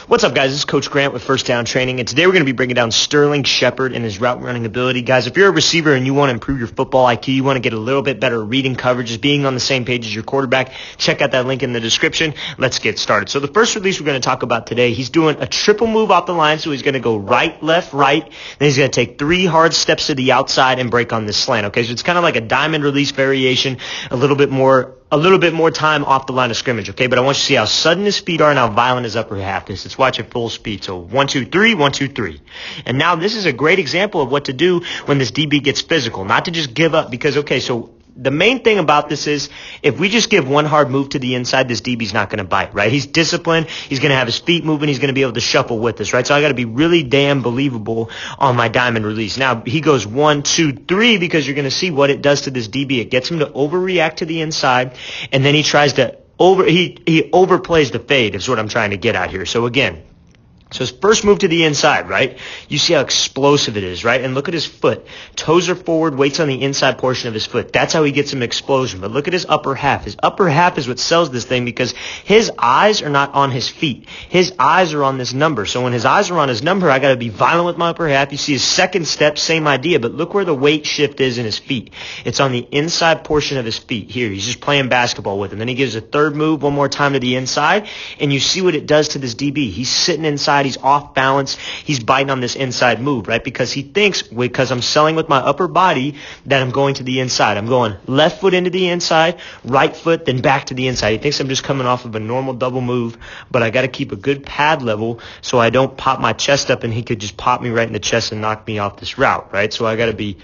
What's up, guys? This is Coach Grant with First Down Training, and today we're going to be breaking down Sterling Shepard and his route running ability. Guys, if you're a receiver and you want to improve your football IQ, you want to get a little bit better reading coverage, just being on the same page as your quarterback, check out that link in the description. Let's get started. So the first release we're going to talk about today, he's doing a triple move off the line, so he's going to go right, left, right, then he's going to take 3 hard steps to the outside and break on this slant. Okay, so it's kind of like a diamond release variation, a little bit more time off the line of scrimmage, okay? But I want you to see how sudden his feet are and how violent his upper half is. Let's watch at full speed. So 1, 2, 3, 1, 2, 3. And now this is a great example of what to do when this DB gets physical. Not to just give up because, okay, so the main thing about this is if we just give one hard move to the inside, this DB's not going to bite, right? He's disciplined. He's going to have his feet moving. He's going to be able to shuffle with us, right? So I got to be really damn believable on my diamond release. Now, he goes 1, 2, 3 because you're going to see what it does to this DB. It gets him to overreact to the inside, and then he tries to he overplays the fade is what I'm trying to get at here. So again, so his first move to the inside, right? You see how explosive it is, right? And look at his foot. Toes are forward, weight's on the inside portion of his foot. That's how he gets some explosion. But look at his upper half. His upper half is what sells this thing because his eyes are not on his feet. His eyes are on this number. So when his eyes are on his number, I got to be violent with my upper half. You see his second step, same idea. But look where the weight shift is in his feet. It's on the inside portion of his feet. Here, he's just playing basketball with him. Then he gives a third move one more time to the inside. And you see what it does to this DB. He's sitting inside. He's off balance. He's biting on this inside move, right? Because he thinks, because I'm selling with my upper body, that I'm going to the inside. I'm going left foot into the inside, right foot, then back to the inside. He thinks I'm just coming off of a normal double move, but I got to keep a good pad level so I don't pop my chest up and he could just pop me right in the chest and knock me off this route, right? So I got to be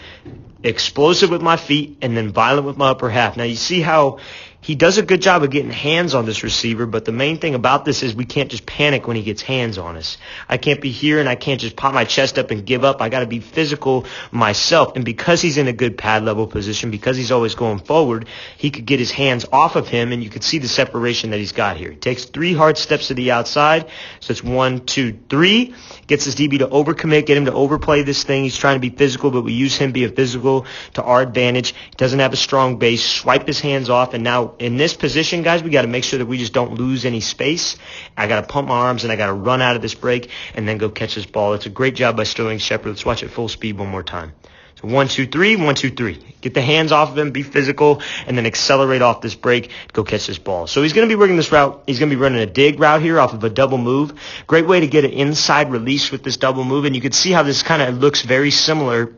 explosive with my feet and then violent with my upper half. Now you see how he does a good job of getting hands on this receiver, but the main thing about this is we can't just panic when he gets hands on us. I can't be here and I can't just pop my chest up and give up. I got to be physical myself. And because he's in a good pad level position, because he's always going forward, he could get his hands off of him, and you can see the separation that he's got here. He takes 3 hard steps to the outside. So it's 1, 2, 3. Gets this DB to overcommit, get him to overplay this thing. He's trying to be physical, but we use him be a physical to our advantage. He doesn't have a strong base. Swipe his hands off, and now in this position, guys, we got to make sure that we just don't lose any space. I got to pump my arms and I got to run out of this break and then go catch this ball. It's a great job by Sterling Shepard. Let's watch it full speed one more time. So 1, 2, 3, 1, 2, 3. Get the hands off of him, be physical, and then accelerate off this break, go catch this ball. So he's going to be working this route. He's going to be running a dig route here off of a double move. Great way to get an inside release with this double move, and you can see how this kind of looks very similar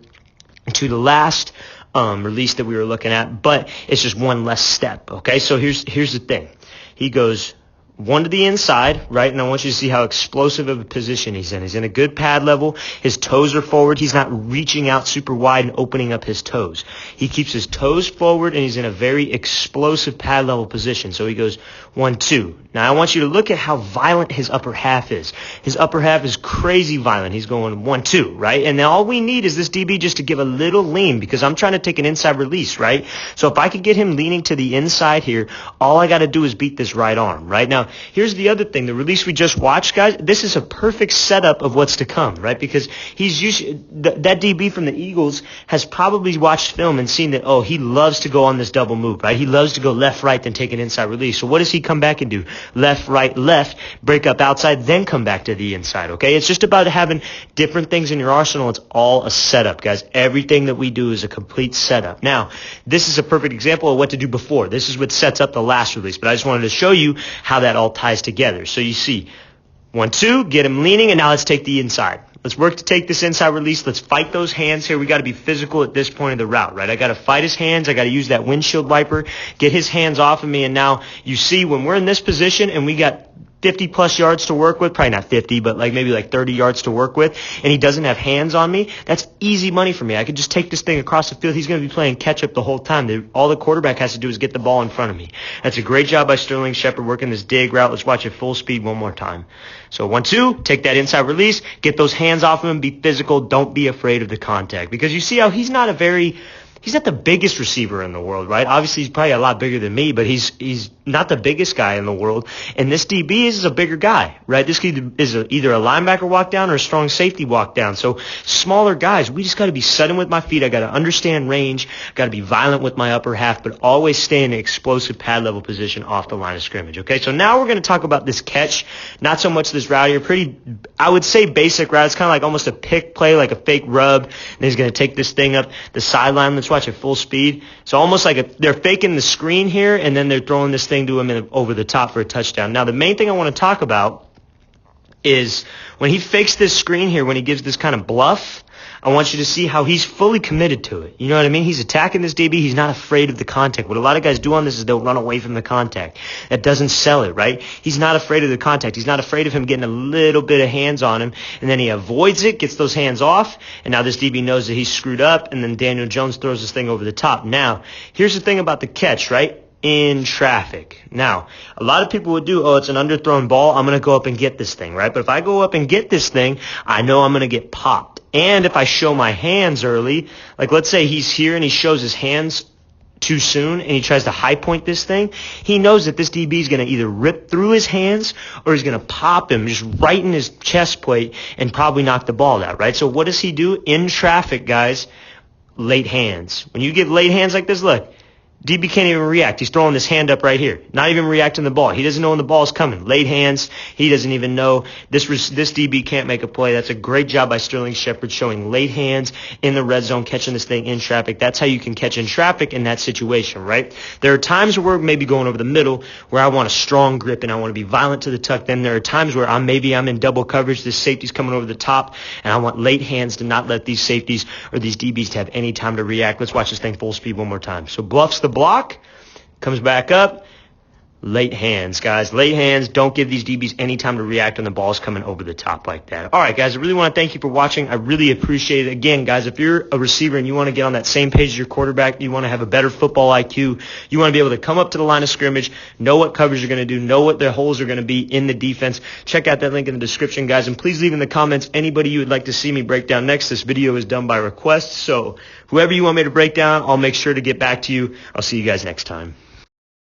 to the last release that we were looking at, but it's just one less step, okay? So here's the thing. He goes 1 to the inside, right? And I want you to see how explosive of a position he's in. He's in a good pad level. His toes are forward. He's not reaching out super wide and opening up his toes. He keeps his toes forward, and he's in a very explosive pad level position. So he goes 1, 2. Now I want you to look at how violent his upper half is. His upper half is crazy violent. He's going 1, 2, right? And now all we need is this DB just to give a little lean because I'm trying to take an inside release, right? So if I could get him leaning to the inside here, all I got to do is beat this right arm, right? Now, here's the other thing. The release we just watched, guys, this is a perfect setup of what's to come, right? Because he's that DB from the Eagles has probably watched film and seen that, oh, he loves to go on this double move, right? He loves to go left, right, then take an inside release. So what does he come back and do? Left, right, left, break up outside, then come back to the inside, okay? It's just about having different things in your arsenal. It's all a setup, guys. Everything that we do is a complete setup. Now, this is a perfect example of what to do before. This is what sets up the last release, but I just wanted to show you how that all ties together. So you see 1, 2, get him leaning, and now let's take the inside. Let's work to take this inside release. Let's fight those hands here. We got to be physical at this point of the route, right? I got to fight his hands. I got to use that windshield wiper, get his hands off of me. And now you see when we're in this position and we got 50 plus yards to work with, probably not 50, but maybe 30 yards to work with, and he doesn't have hands on me, that's easy money for me. I could just take this thing across the field. He's going to be playing catch up the whole time. All the quarterback has to do is get the ball in front of me. That's a great job by Sterling Shepard working this dig route. Let's watch it full speed one more time. So 1, 2, take that inside release, get those hands off of him, be physical, don't be afraid of the contact. Because you see how he's not a very He's not the biggest receiver in the world, right? Obviously, he's probably a lot bigger than me, but he's not the biggest guy in the world. And this DB is a bigger guy, right? This kid is either a linebacker walk down or a strong safety walk down. So smaller guys, we just got to be sudden with my feet. I got to understand range, got to be violent with my upper half, but always stay in an explosive pad level position off the line of scrimmage. Okay, so now we're going to talk about this catch, not so much this route here. Pretty, I would say basic route. It's kind of like almost a pick play, like a fake rub. And he's going to take this thing up the sideline. Let's watch at full speed. So almost like they're faking the screen here, and then they're throwing this thing to him over the top for a touchdown. Now, the main thing I want to talk about is when he fakes this screen here, when he gives this kind of bluff, I want you to see how he's fully committed to it. You know what I mean? He's attacking this DB. He's not afraid of the contact. What a lot of guys do on this is they'll run away from the contact. That doesn't sell it, right? He's not afraid of the contact. He's not afraid of him getting a little bit of hands on him. And then he avoids it, gets those hands off, and now this DB knows that he's screwed up, and then Daniel Jones throws this thing over the top. Now, here's the thing about the catch, right? In traffic. Now, a lot of people would do, it's an underthrown ball, I'm going to go up and get this thing, right? But if I go up and get this thing, I know I'm going to get popped. And if I show my hands early, like let's say he's here and he shows his hands too soon and he tries to high point this thing, he knows that this DB is going to either rip through his hands or he's going to pop him just right in his chest plate and probably knock the ball out, right? So what does he do? In traffic, guys, late hands. When you give late hands like this, look, DB can't even react. He's throwing this hand up right here. Not even reacting to the ball. He doesn't know when the ball's coming. Late hands. He doesn't even know. This DB can't make a play. That's a great job by Sterling Shepard showing late hands in the red zone, catching this thing in traffic. That's how you can catch in traffic in that situation, right? There are times where we're maybe going over the middle where I want a strong grip and I want to be violent to the tuck. Then there are times where I'm in double coverage. This safety's coming over the top and I want late hands to not let these safeties or these DBs to have any time to react. Let's watch this thing full speed one more time. So bluffs the block, comes back up, late hands, guys. Late hands. Don't give these DBs any time to react when the ball's coming over the top like that. All right, guys, I really want to thank you for watching. I really appreciate it. Again, guys, if you're a receiver and you want to get on that same page as your quarterback, you want to have a better football IQ, you want to be able to come up to the line of scrimmage, know what coverage you're going to do, know what the holes are going to be in the defense, check out that link in the description, guys, and please leave in the comments anybody you would like to see me break down next. This video is done by request, so whoever you want me to break down, I'll make sure to get back to you. I'll see you guys next time.